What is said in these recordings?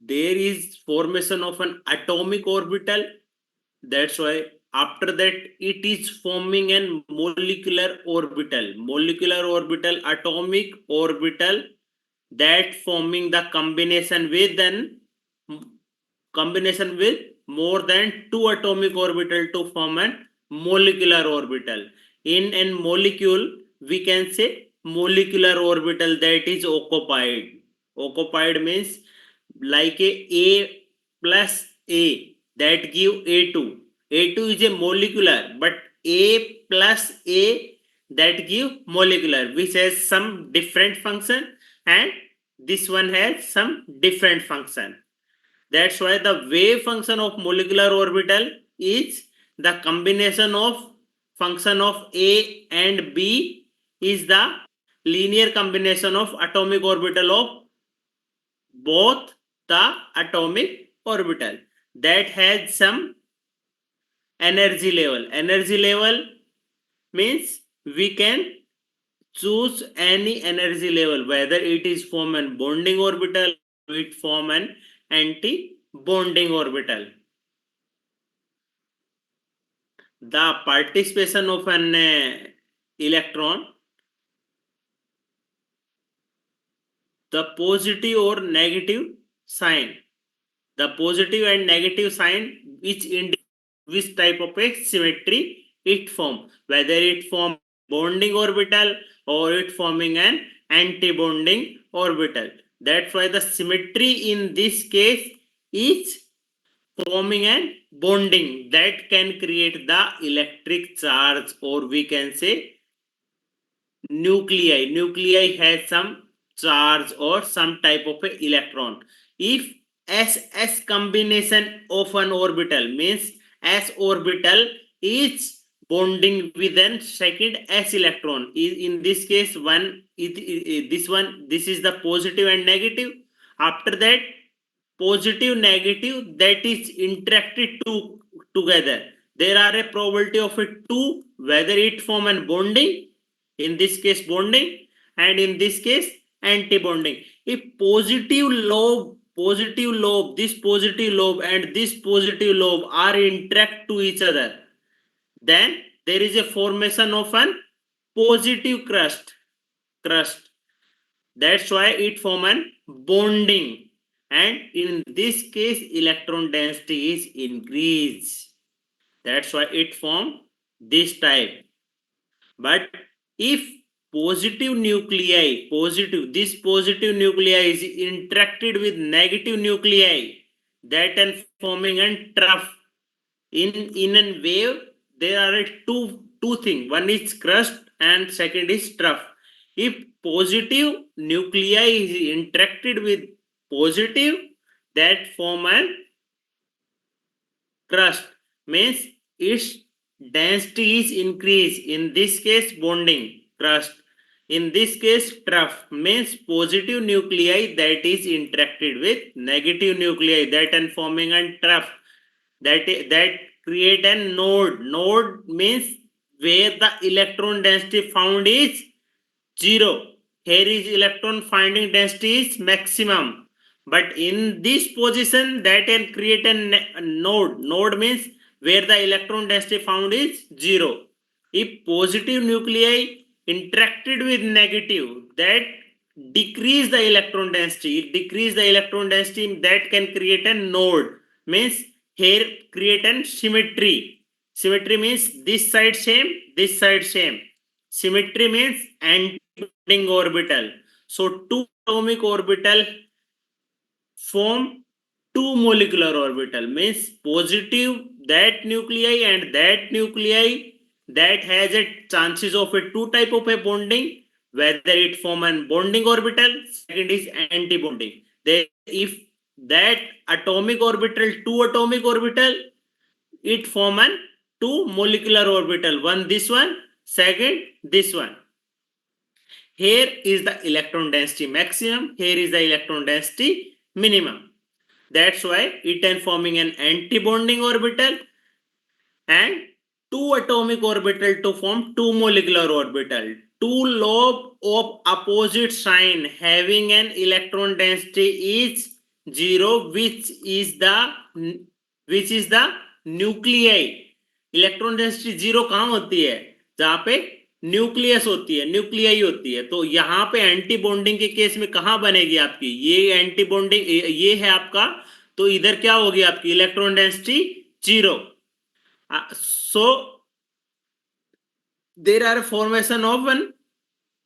there is formation of an atomic orbital. That's why after that it is forming an molecular orbital, atomic orbital, that forming the combination with more than two atomic orbital to form a molecular orbital. In a molecule, we can say molecular orbital that is occupied. Occupied means like a plus A that give A2. A2 is a molecular, but A plus A that give molecular, which has some different function, and this one has some different function. That's why the wave function of molecular orbital is the combination of function of A and B is the linear combination of atomic orbital of both the atomic orbital that has some energy level. Energy level means we can choose any energy level, whether it is form an bonding orbital, it form an anti-bonding orbital. The participation of an electron, the positive or negative sign, the positive and negative sign which indicate which type of a symmetry it form, whether it form bonding orbital or it forming an anti-bonding orbital. That's why the symmetry in this case is forming an bonding that can create the electric charge, or we can say nuclei has some charge or some type of a electron. If S combination of an orbital means S orbital is bonding with an second S electron, in this case this is the positive and negative. After that, positive negative that is interacted together, there are a probability of a 2 whether it form an bonding, in this case bonding, and in this case anti-bonding. If positive lobe, this positive lobe and this positive lobe are interact to each other, then there is a formation of an positive crust. That's why it form an bonding, and in this case electron density is increased. That's why it form this type. But if this positive nuclei is interacted with negative nuclei, that and forming a trough. In a wave, there are two things. One is crust and second is trough. If positive nuclei is interacted with positive, that form an crust, means its density is increased. In this case bonding crust, in this case trough, means positive nuclei that is interacted with negative nuclei, that and forming a trough, that create a node means where the electron density found is 0. Here is electron finding density is maximum, but in this position that can create a node means where the electron density found is 0. If positive nuclei interacted with negative, that decrease the electron density, that can create a node, means here create an symmetry means this side same, this side same. Symmetry means anti-bonding orbital. So two atomic orbital form two molecular orbital, means positive that nuclei and that nuclei that has a chances of a two type of a bonding, whether it form an bonding orbital, second is anti-bonding. Then if that atomic orbital, two atomic orbital, it form an two molecular orbital, one this one, second this one. Here is the electron density maximum, here is the electron density minimum. That's why it is forming an anti-bonding orbital and two atomic orbital to form two molecular orbital. Two lobe of opposite sign having an electron density is 0 which is the nuclei. Electron density 0 कहां होती है? जहां पे nucleus होती है, nuclei होती है। तो यहां पे एंटी बॉन्डिंग के केस में कहां बनेगी आपकी ये एंटी बॉन्डिंग, ये है आपका, तो इधर क्या होगी आपकी electron density 0। So there are formation of one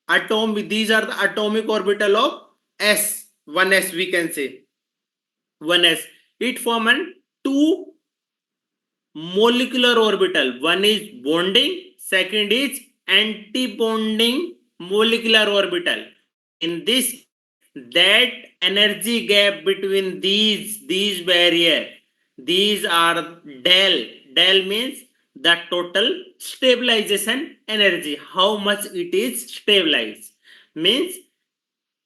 atom, these are the atomic orbital of s, 1s we can say, 1s. It form an two molecular orbital, one is bonding, second is anti-bonding molecular orbital. In this, that energy gap between these barrier, these are del. Del means the total stabilization energy, how much it is stabilized, means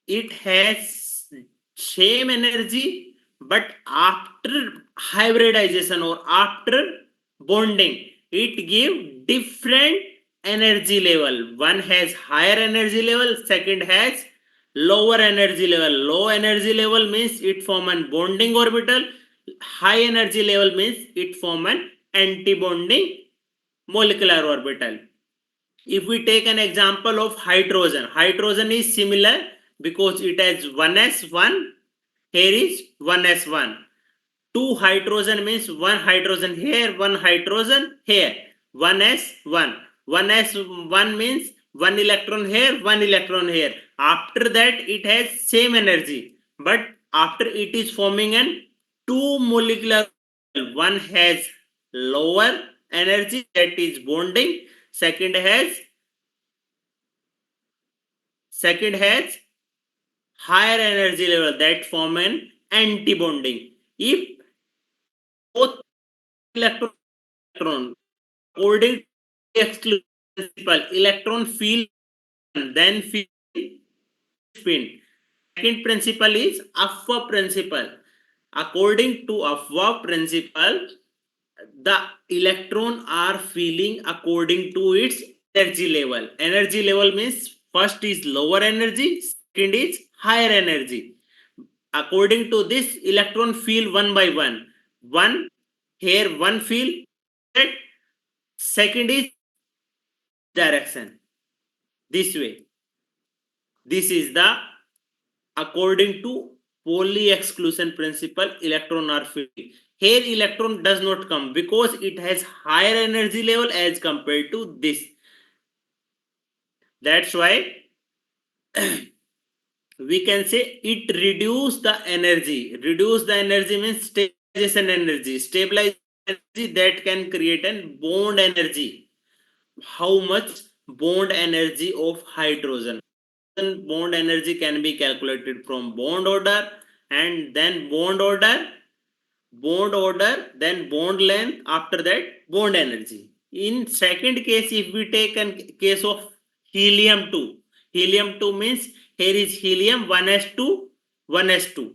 it has same energy, but after hybridization or after bonding it give different energy level. One has higher energy level, second has lower energy level. Low energy level means it form an bonding orbital, high energy level means it form an anti-bonding molecular orbital. If we take an example of hydrogen, hydrogen is similar because it has 1s1, here is 1s1. Two hydrogen means one hydrogen here, one hydrogen here, 1s1. 1s1 means one electron here, one electron here. After that it has same energy, but after it is forming an two molecular, one has lower energy, that is bonding, second has higher energy level, that form an anti-bonding. If both electron according to exclusion principle, electron feel then feel spin. Second principle is Affa principle. According to Affa principle, the electron are feeling according to its energy level. Energy level means first is lower energy, second is higher energy. According to this, electron feel one by one. One here, one feel, second is direction. This way. This is the according to Pauli exclusion principle, electron are filled. Here electron does not come because it has higher energy level as compared to this. That's why we can say it reduce the energy. Reduce the energy means stabilization energy. Stabilization energy that can create a bond energy. How much bond energy of hydrogen? Bond energy can be calculated from bond order, and then bond order, then bond length, after that bond energy. In second case, if we take a case of helium 2, helium 2 means here is helium 1s2, 1s2,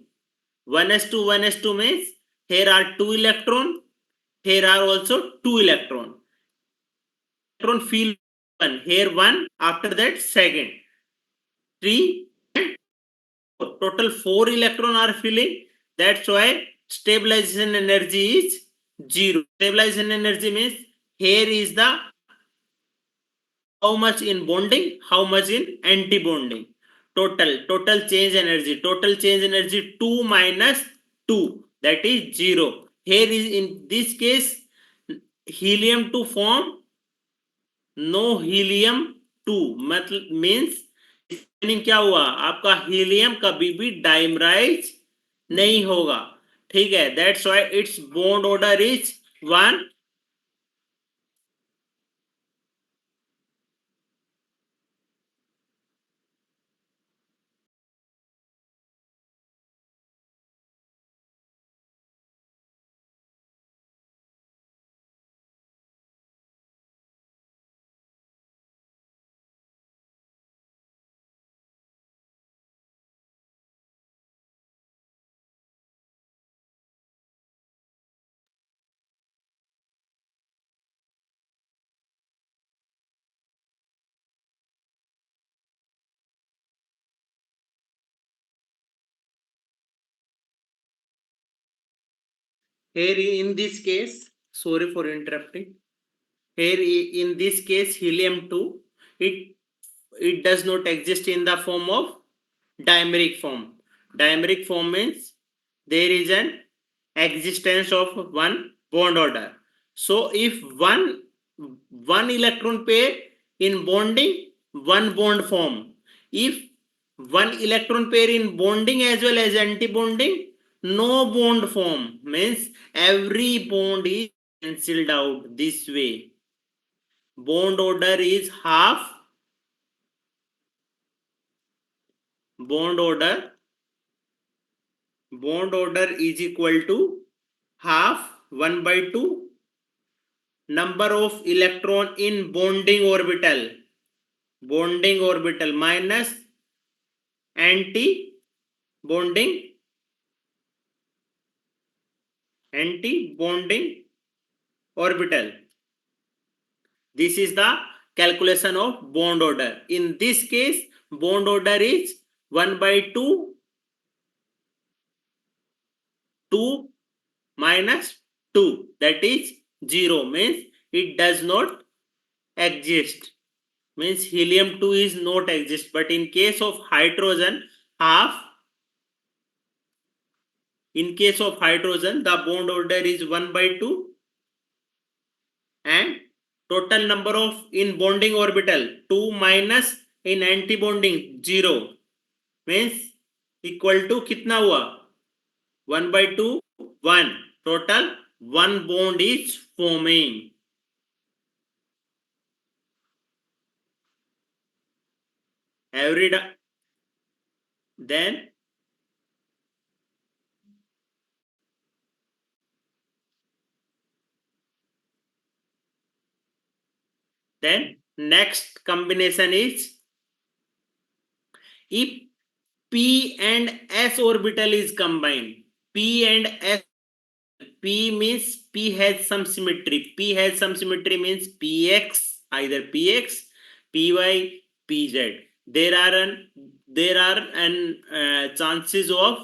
1s2, 1s2 means here are two electron, here are also two electron. Electron feel one, here one, after that second, three, total 4 electron are filling. That's why stabilization energy is 0. Stabilization energy means here is the how much in bonding, how much in anti bonding. Total change energy 2 minus 2, that is 0. Here is in this case helium to form no helium 2, मतलब means meaning क्या हुआ आपका helium कभी भी dimerise नहीं होगा। ठीक है, that's why it's bond order is 1। Here in this case, sorry for interrupting. Here in this case, helium 2, it does not exist in the form of dimeric form. Dimeric form means there is an existence of one bond order. So if one electron pair in bonding, one bond form. If one electron pair in bonding as well as anti-bonding, no bond form, means every bond is cancelled out this way. Bond order is half. Bond order is equal to half 1 by 2 number of electron in bonding orbital minus anti bonding orbital. This is the calculation of bond order. In this case, bond order is 1 by 2 2 minus 2, that is 0, means it does not exist, means helium 2 is not exist. But in case of hydrogen, half, in case of hydrogen the bond order is 1 by 2 and total number of in bonding orbital 2 minus in anti bonding 0, means equal to कितना हुआ 1 by 2 1, total one bond is forming. Every then next combination is if p and s orbital is combined. P and s, p means p has some symmetry. P has some symmetry means px, either px, py, pz. There are an chances of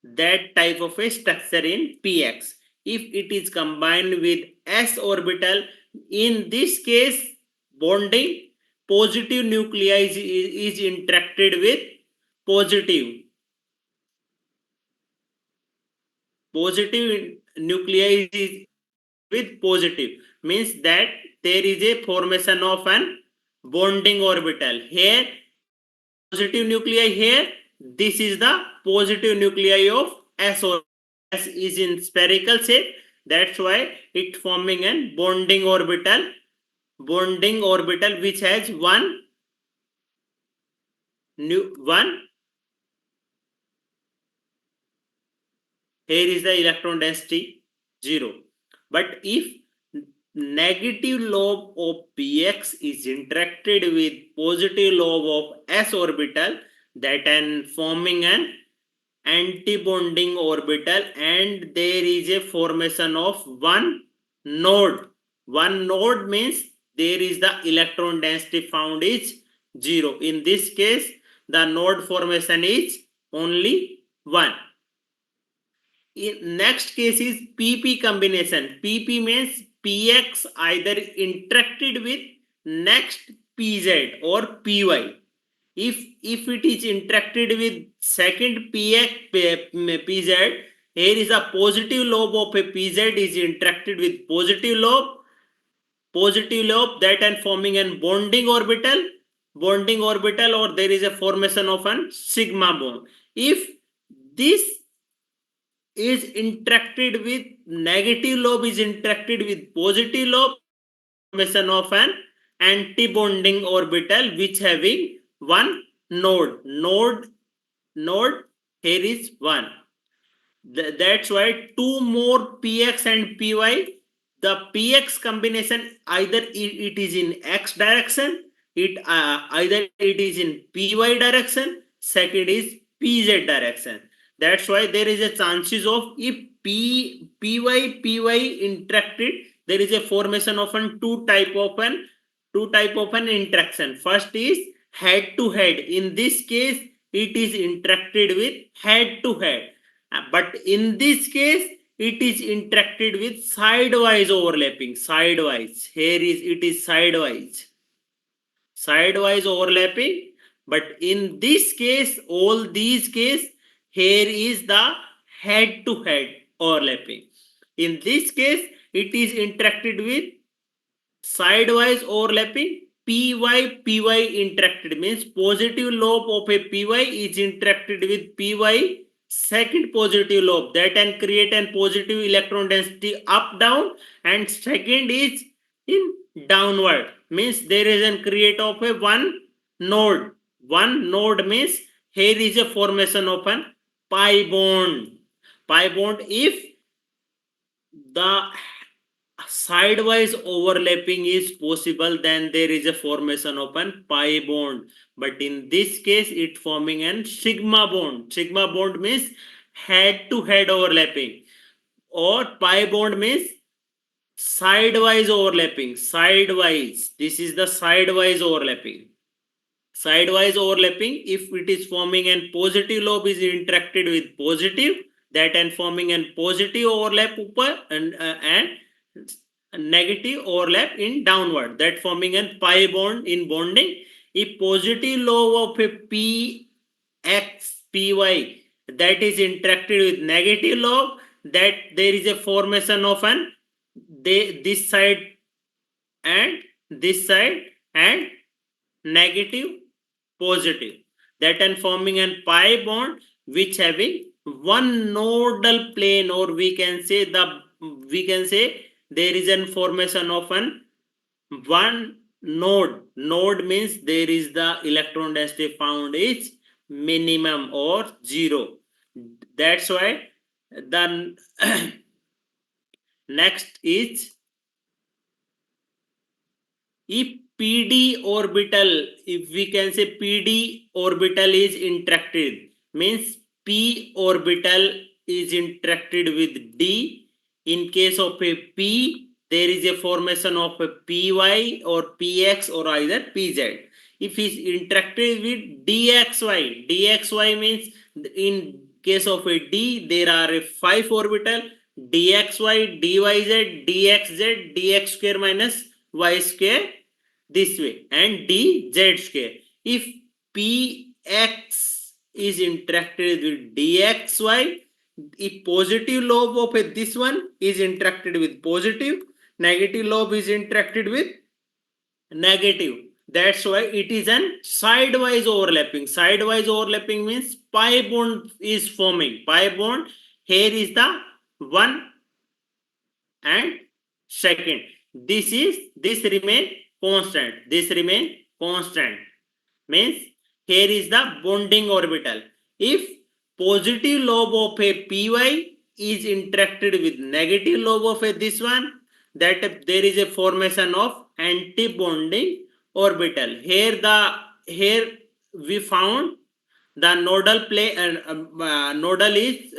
that type of a structure in px. If it is combined with s orbital, in this case bonding, positive nuclei is interacted with positive nuclei is with positive, means that there is a formation of an bonding orbital. Here positive nuclei, here this is the positive nuclei of s orbital. S is in spherical shape, that's why it forming an bonding orbital which has one. Here is the electron density 0. But if negative lobe of px is interacted with positive lobe of s orbital, that and forming an anti-bonding orbital, and there is a formation of node. One node means there is the electron density found is 0. In this case, the node formation is only 1. In next case is pp combination. Pp means px either interacted with next pz or py. If it is interacted with second pz, here is a positive lobe of a pz is interacted with positive lobe, that and forming an bonding orbital, or there is a formation of an sigma bond. If this is interacted with negative lobe is interacted with positive lobe, formation of an anti-bonding orbital which having one node. Here is 1. That's why two more px and py. The px combination either it is in x direction, either it is in py direction, second is pz direction. That's why there is a chances of if py interacted, there is a formation of an two type of an interaction. First is head to head. In this case, it is interacted with head to head, But in this case, it is interacted with sidewise overlapping. Sidewise. Here is it is sidewise. Sidewise overlapping. But in this case, all these case, here is the head to head overlapping. In this case, it is interacted with sidewise overlapping. Py interacted means positive lobe of a Py is interacted with Py second positive lobe, that can create an positive electron density up down, and second is in downward, means there is a create of a one node means here is a formation of an pi bond. If the sidewise overlapping is possible, then there is a formation of an pi bond. But in this case, it forming an sigma bond means head to head overlapping, or pi bond means sidewise overlapping. Sidewise, this is the sidewise overlapping. Sidewise overlapping, if it is forming an positive lobe is interacted with positive, that and forming an positive overlap upper, and negative overlap in downward, that forming an pi bond in bonding. If positive lobe of a py that is interacted with negative lobe, that there is a formation of an this side and this side and negative positive, that and forming an pi bond which having one nodal plane, or we can say there is an formation of an one node means there is the electron density found is minimum or zero. That's why the next is, if pd orbital, if we can say pd orbital is interacted, means p orbital is interacted with d. In case of a p, there is a formation of a py or px or either pz. If is interacted with dxy means in case of a d, there are a 5 orbital dxy, dyz, dxz, dx square minus y square this way, and dz square. If px is interacted with dxy, if positive lobe of this one is interacted with positive, negative lobe is interacted with negative. That's why it is an sidewise overlapping. Sidewise overlapping means pi bond is forming. Pi bond, here is the one and second. This remain constant. This remain constant. Means here is the bonding orbital. If positive lobe of a py is interacted with negative lobe of a this one, that there is a formation of anti-bonding orbital. Here we found the nodal plane, nodal is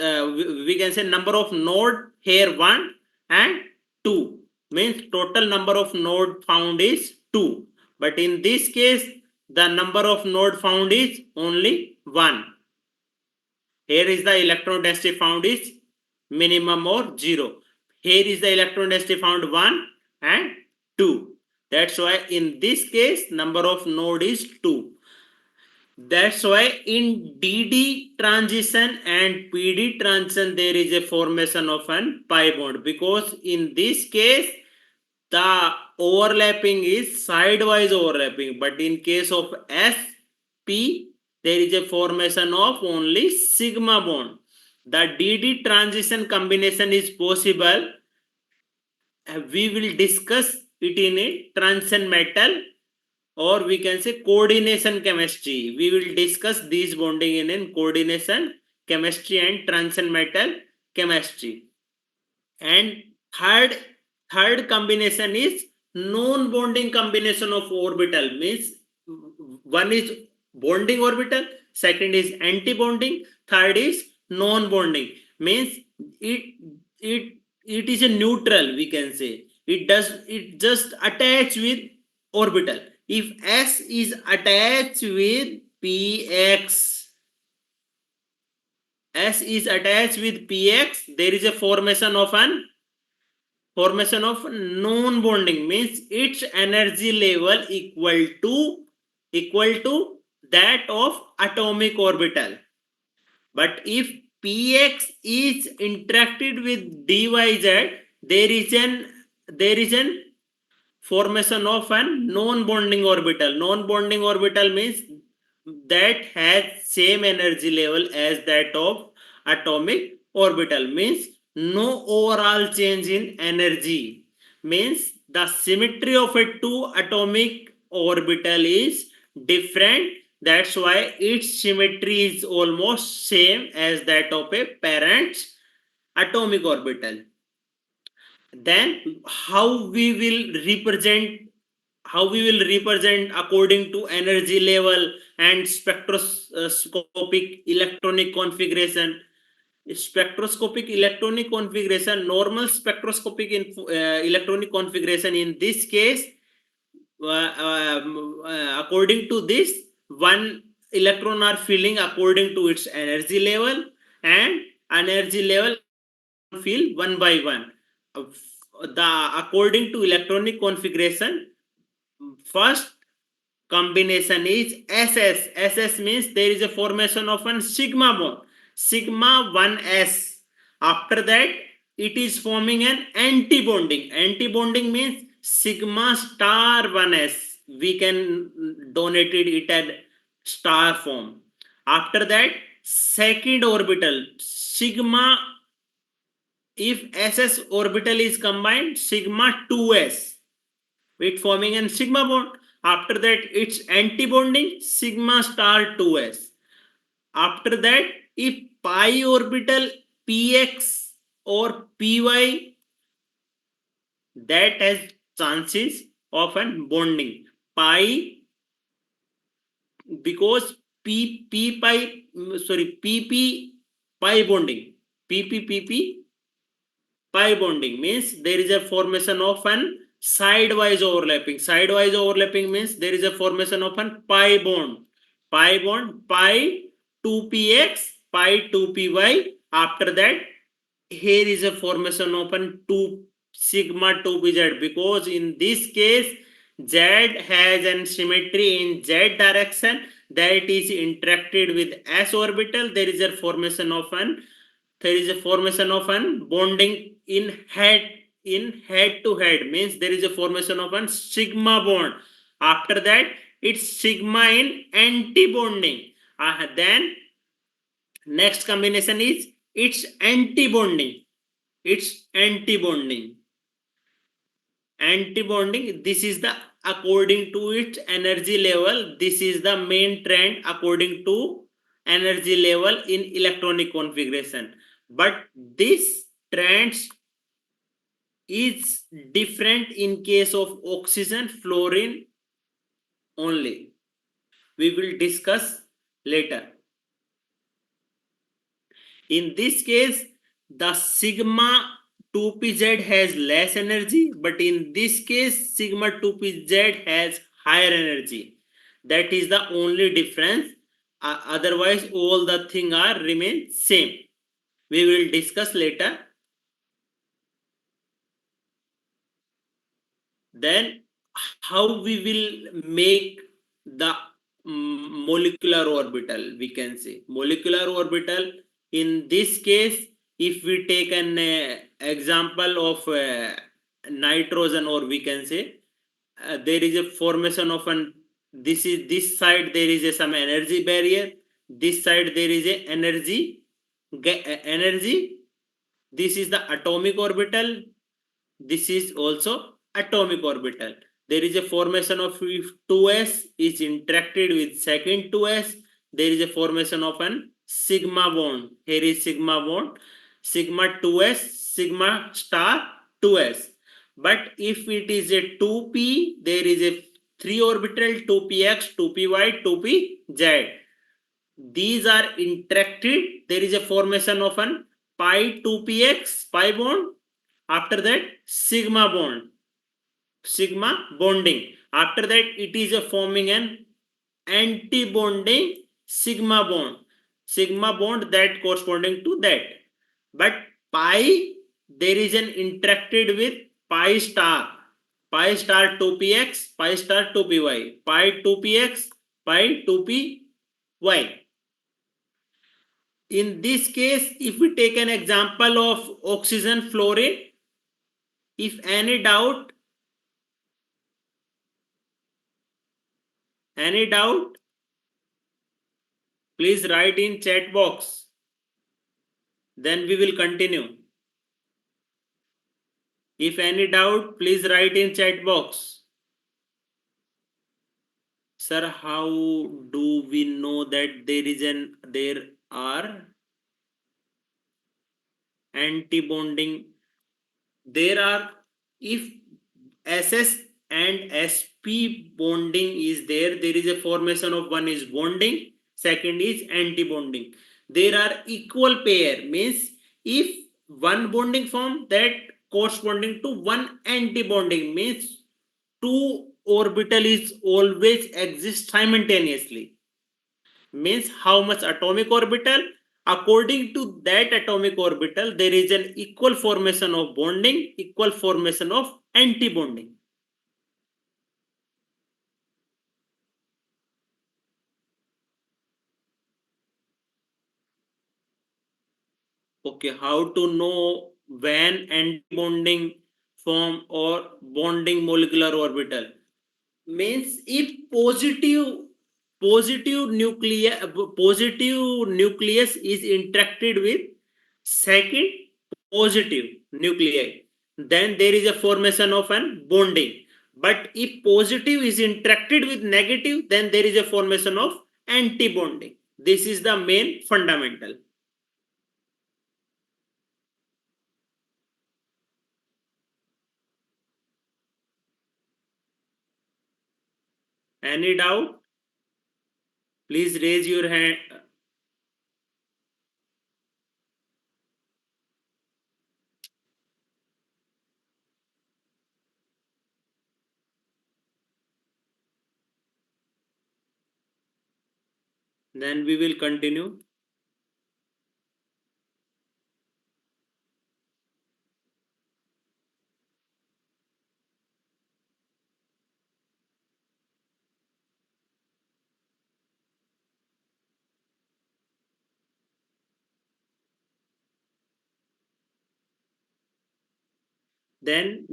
we can say number of node here 1 and 2, means total number of node found is 2. But in this case, the number of node found is only 1. Here is the electron density found is minimum or 0. Here is the electron density found 1 and 2. That's why in this case number of node is 2. That's why in DD transition and PD transition there is a formation of an pi bond, because in this case the overlapping is sidewise overlapping, but in case of SP there is a formation of only sigma bond. The DD transition combination is possible. We will discuss it in a transition metal, or we can say coordination chemistry. We will discuss these bonding in coordination chemistry and transition metal chemistry. And third combination is non-bonding combination of orbital, means one is bonding orbital, second is anti-bonding, third is non-bonding, means it is a neutral, we can say. It just attach with orbital. If s is attached with px, S is attached with px, there is a formation of non-bonding, means its energy level equal to that of atomic orbital. But if px is interacted with dyz, there is an formation of an non-bonding orbital. Non-bonding orbital means that has same energy level as that of atomic orbital, means no overall change in energy, means the symmetry of a two atomic orbital is different. That's why its symmetry is almost same as that of a parent atomic orbital. Then how we will represent according to energy level and spectroscopic electronic configuration. Spectroscopic electronic configuration, normal spectroscopic electronic configuration, in this case, according to this, one electron are filling according to its energy level, and energy level electron fill one by one. According to electronic configuration, first combination is SS. SS means there is a formation of an sigma bond, sigma 1s. After that, it is forming an anti-bonding. Anti-bonding means sigma star 1s. We can donate it at star form. After that, second orbital, sigma, if SS orbital is combined, sigma 2s, it forming an sigma bond. After that, it's anti-bonding, sigma star 2s. After that, if pi orbital px or py, that has chances of an bonding. Pi, because pp pi bonding, pp pi bonding means there is a formation of an sidewise overlapping. Sidewise overlapping means there is a formation of an pi bond. Pi bond, pi 2px, pi 2py. After that, here is a formation of an 2 sigma 2pz, because in this case z has an symmetry in z direction, that is interacted with s orbital. There is a formation of an bonding in head to head, means there is a formation of an sigma bond. After that, it's sigma in anti bonding. Then next combination is it's anti bonding. It's anti bonding. Anti bonding, this is the according to its energy level. This is the main trend according to energy level in electronic configuration. But this trends is different in case of oxygen fluorine only. We will discuss later. In this case, the sigma 2pz has less energy, but in this case, sigma 2pz has higher energy. That is the only difference. Otherwise, all the things are remain same. We will discuss later. Then how we will make the molecular orbital, we can say molecular orbital. In this case, if we take an example of nitrogen, or we can say there is a formation of an, this side there is a some energy barrier, this side there is a energy. This is the atomic orbital, this is also atomic orbital. There is a formation of, if 2s is interacted with second 2s, there is a formation of an sigma bond. Here is sigma bond, sigma 2s, sigma star 2s. But if it is a 2p, there is a 3 orbital, 2px, 2py, 2pz. These are interacted. There is a formation of an pi 2px, pi bond. After that, sigma bond, sigma bonding. After that, it is a forming an anti bonding sigma bond. sigma bond that corresponding to that. But pi, there is an interacted with pi star 2px, pi star 2py, pi 2px, pi 2py. In this case, if we take an example of oxygen fluorine, if any doubt, please write in chat box. Then we will continue. If any doubt, please write in chat box. Sir, how do we know that there are anti-bonding? There are, if SS and SP bonding is there, there is a formation of one is bonding, second is anti-bonding. There are equal pair, means if one bonding form, that corresponding to one anti-bonding, means two orbital is always exist simultaneously. Means how much atomic orbital, according to that atomic orbital there is an equal formation of bonding, equal formation of anti bonding. Okay, how to know when anti bonding form or bonding molecular orbital? Means if positive nucleus is interacted with second positive nuclei, then there is a formation of an bonding. But if positive is interacted with negative, then there is a formation of anti bonding. This is the main fundamental. Any doubt, please raise your hand. Then we will continue. Then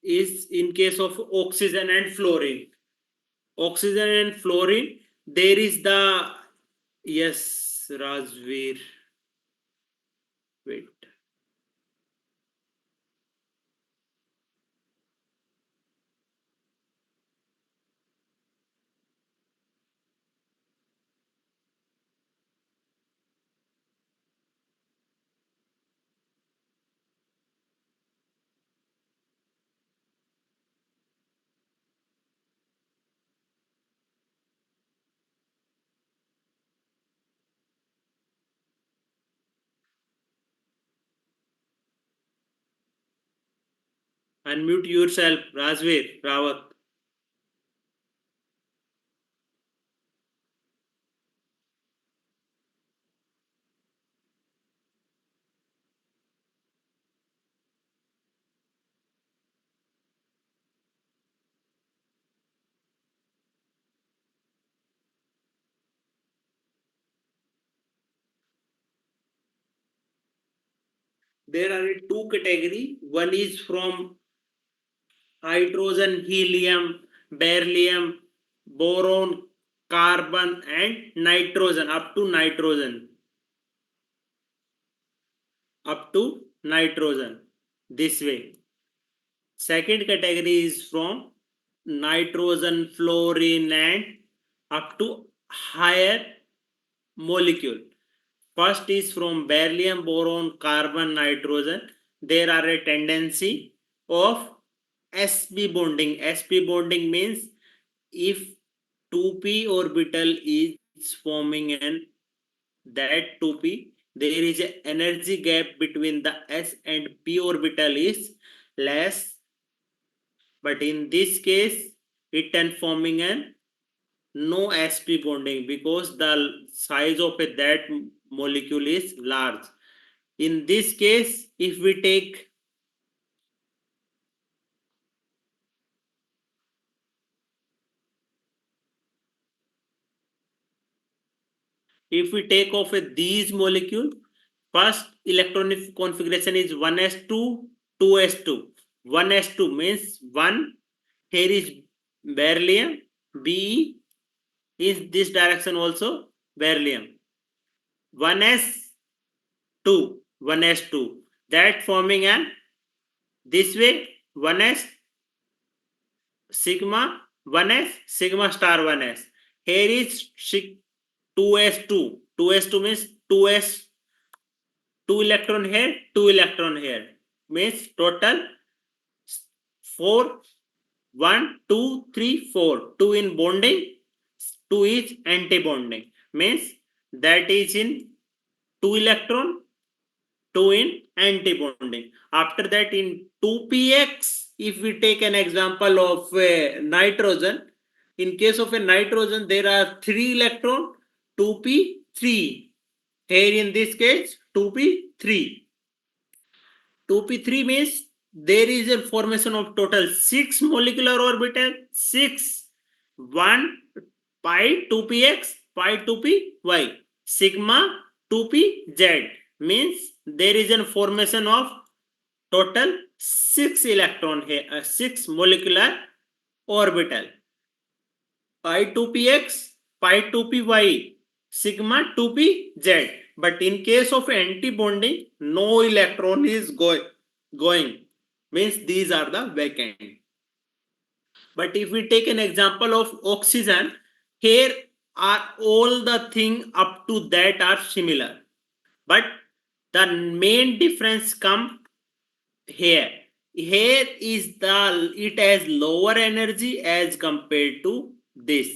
is in case of oxygen and fluorine. Oxygen and fluorine, there is the, yes, Rajveer, wait, unmute yourself, Rajveer Rawat. There are two category, one is from hydrogen, helium, beryllium, boron, carbon and nitrogen, up to nitrogen, this way. Second category is from nitrogen, fluorine and up to higher molecule. First is from beryllium, boron, carbon, nitrogen. There are a tendency of sp bonding. Sp bonding means if 2p orbital is forming an that 2p, there is an energy gap between the s and p orbital is less, but in this case it can forming an no sp bonding because the size of that molecule is large. In this case, if we take off these molecule, first electronic configuration is 1s2 2s2. 1s2 means 1, here is beryllium, Be is this direction also beryllium. 1s2 1s2, that forming an this way 1s sigma 1s sigma star 1s. Here is 2s2. 2s2 means 2s, 2 electron here, 2 electron here, means total 4, 1 2 3 4. 2 in bonding, 2 is anti bonding, means that is in 2 electron, 2 in anti bonding. After that, in 2px, if we take an example of nitrogen, in case of a nitrogen there are 3 electron, 2p 3. Here in this case 2p 3. 2p3 means there is a formation of total 6 molecular orbital, 6, 1 pi 2px pi 2py, sigma 2pz, means there is a formation of total 6 electron here, 6 molecular orbital. Pi 2px, pi 2py, sigma 2pz. But in case of anti-bonding, no electron is going. Means these are the vacant. But if we take an example of oxygen, here are all the thing up to that are similar. But the main difference come here. Here is the, it has lower energy as compared to this.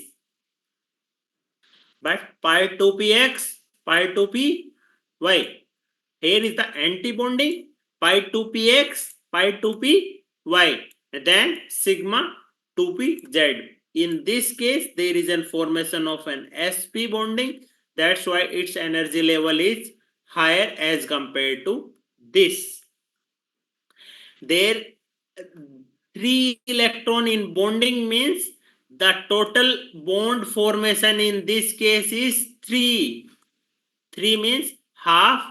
But pi 2px, pi 2py. Here is the anti-bonding, pi 2px, pi 2py. Then sigma 2pz. In this case, there is a formation of an sp bonding. That's why its energy level is higher as compared to this. There 3 electron in bonding means the total bond formation in this case is 3. 3 means half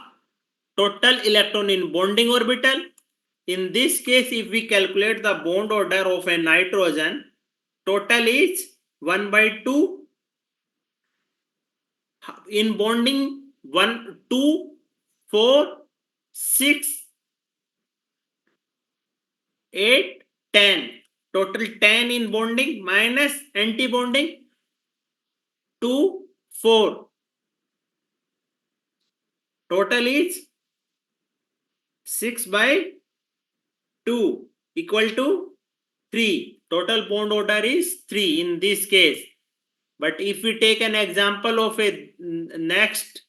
total electron in bonding orbital. In this case, if we calculate the bond order of a nitrogen, total is 1 by 2. In bonding 1, 2, 4, 6, 8, 10. Total 10 in bonding minus anti-bonding 2, 4. Total is 6 by 2 equal to 3. Total bond order is 3 in this case. But if we take an example of a next,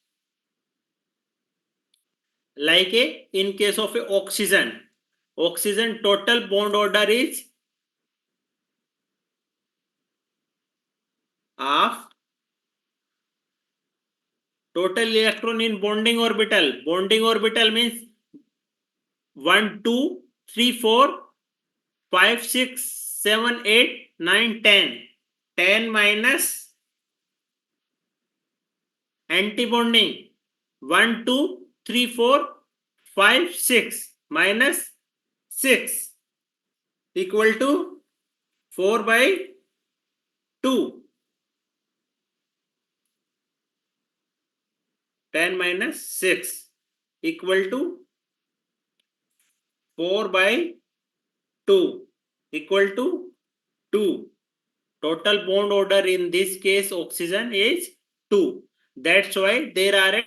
like a in case of a oxygen, oxygen total bond order is half total electron in bonding orbital. Bonding orbital means 1, 2, 3, 4, 5, 6, 7, 8, 9, 10. 10 minus anti-bonding 1, 2, 3, 4, 5, 6 minus 6 equal to 4 by 2. 10 minus 6 equal to 4 by 2 equal to 2. Total bond order in this case oxygen is 2. That's why there are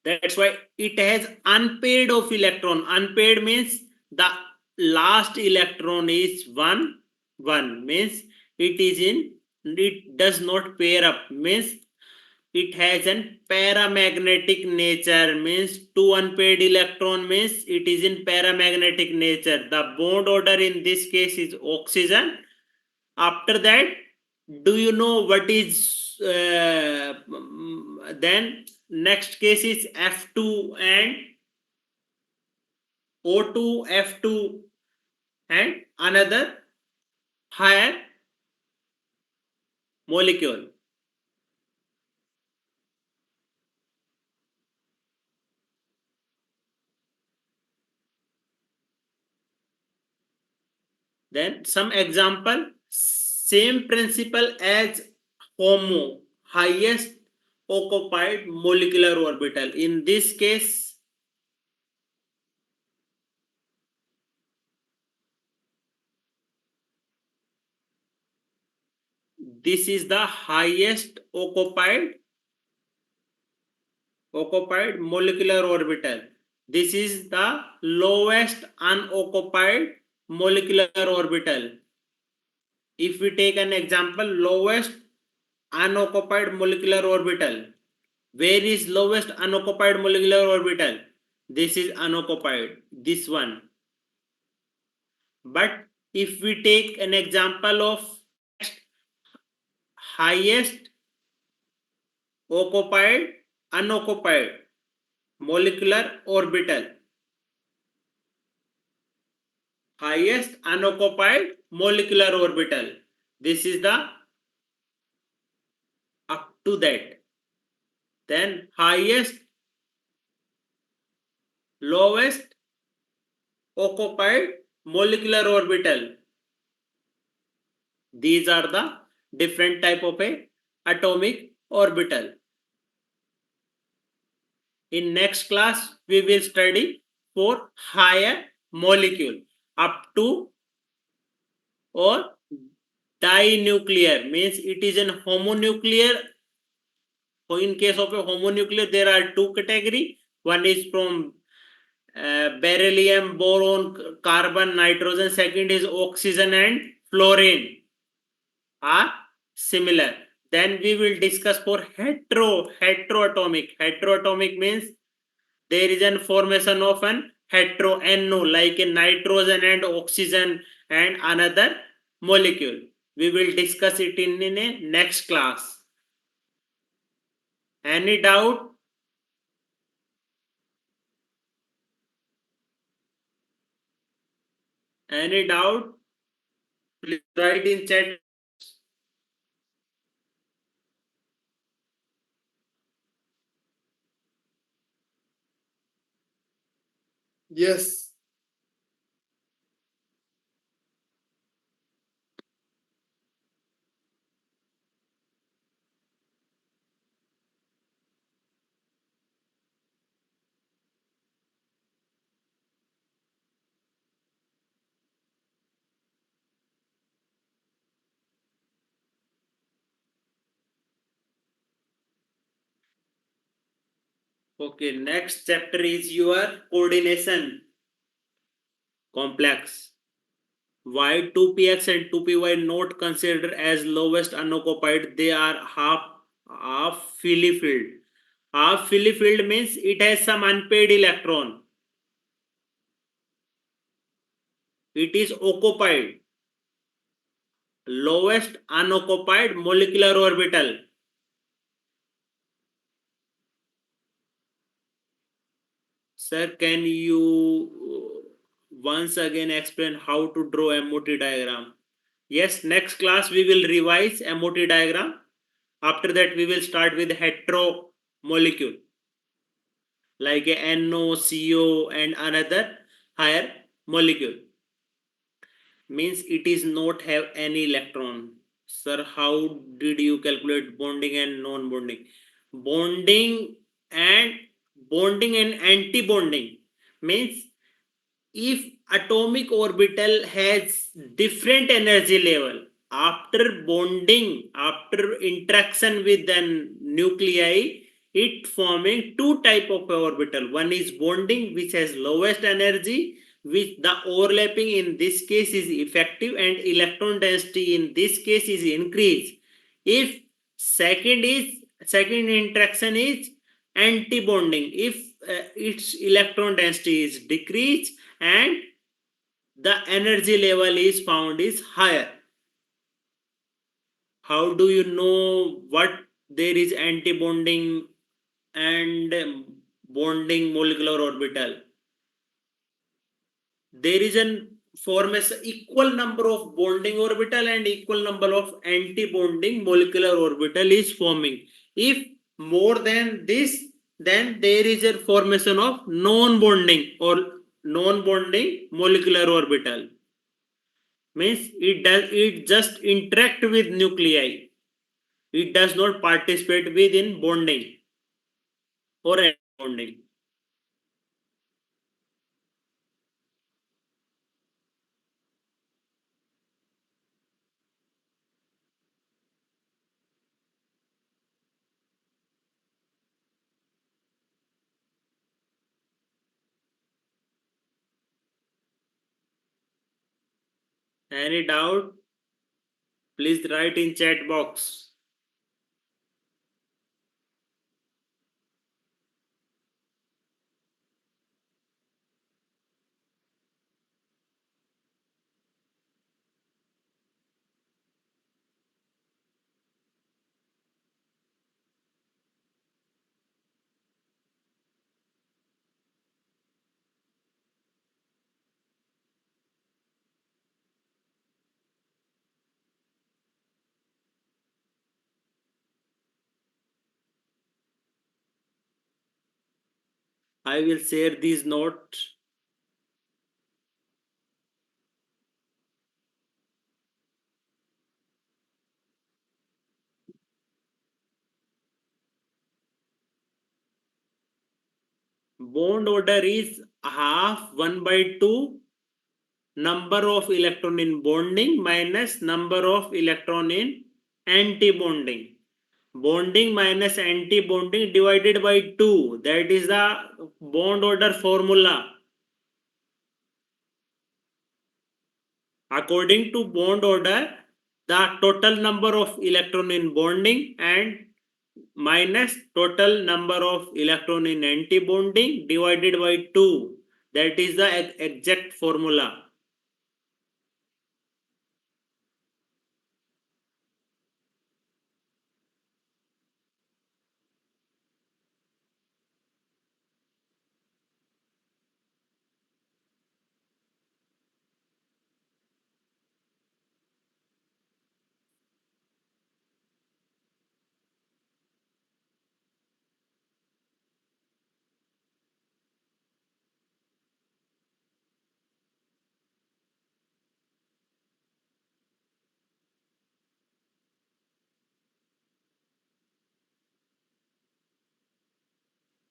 that's why it has unpaired of electron. Unpaired means the last electron is 1 1, means it is in, it does not pair up, means it has an paramagnetic nature, means 2 unpaired electron means it is in paramagnetic nature. The bond order in this case is oxygen. After that Do you know what is then next case is F2 and O2 F2 and another higher molecule. Then some example, same principle as HOMO, highest occupied molecular orbital. In this case, this is the highest occupied molecular orbital. This is the lowest unoccupied molecular orbital. If we take an example, lowest unoccupied molecular orbital. Where is lowest unoccupied molecular orbital? This is unoccupied, this one. But if we take an example of highest occupied unoccupied molecular orbital, highest unoccupied molecular orbital, this is the up to that. Then highest lowest occupied molecular orbital, these are the different type of a atomic orbital. In next class we will study for higher molecule up to or dinuclear, means it is an homonuclear. So in case of a homonuclear there are two category, one is from beryllium, boron, carbon, nitrogen, second is oxygen and fluorine are similar. Then we will discuss for heteroatomic. Heteroatomic means there is an formation of an hetero-NO like a nitrogen and oxygen and another molecule. We will discuss it in a next class. Any doubt? Any doubt? Please write in chat. Yes. Okay, next chapter is your coordination complex. Why 2px and 2py not considered as lowest unoccupied? They are half Philly field. Half Philly field means it has some unpaired electron. It is occupied. Lowest unoccupied molecular orbital. Sir, can you once again explain how to draw MOT diagram? Yes, next class we will revise MOT diagram. After that we will start with hetero molecule like a NO, CO and another higher molecule. Means it is not have any electron. Sir, how did you calculate bonding and non-bonding? Bonding and bonding and anti-bonding means if atomic orbital has different energy level after bonding, after interaction with the nuclei, it forming two type of orbital. One is bonding which has lowest energy, which the overlapping in this case is effective and electron density in this case is increased. If second interaction is anti-bonding, if its electron density is decreased and the energy level is found is higher. How do you know what there is anti-bonding and bonding molecular orbital? There is an formation equal number of bonding orbital and equal number of anti-bonding molecular orbital is forming. If more than this, then there is a formation of non-bonding or non-bonding molecular orbital. Means it just interact with nuclei. It does not participate within bonding or anti-bonding. Any doubt? Please write in chat box. I will share these notes. Bond order is half 1 by 2 number of electron in bonding minus number of electron in anti-bonding. Bonding minus anti-bonding divided by 2. That is the bond order formula. According to bond order, the total number of electron in bonding and minus total number of electron in anti-bonding divided by 2. That is the exact formula.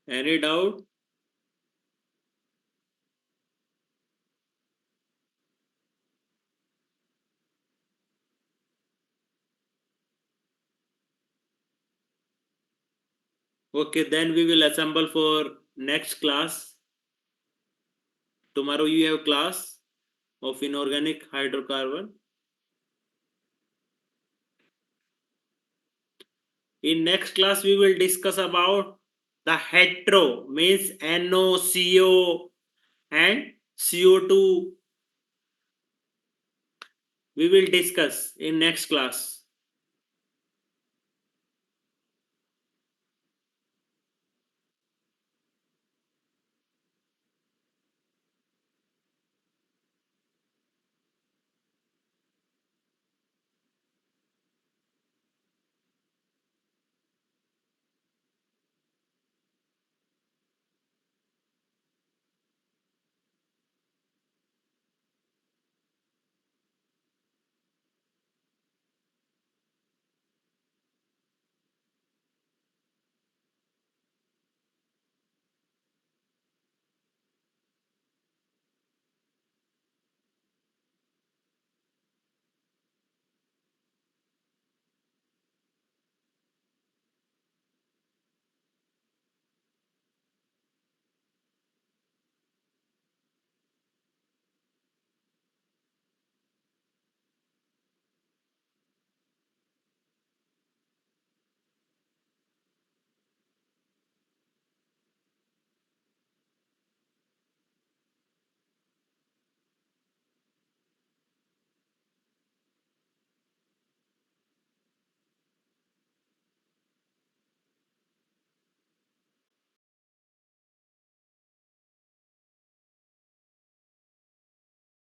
Any doubt? Okay, then we will assemble for next class. Tomorrow you have class of inorganic hydrocarbon. In next class we will discuss about the hetero means NOCO and CO2. We will discuss in next class.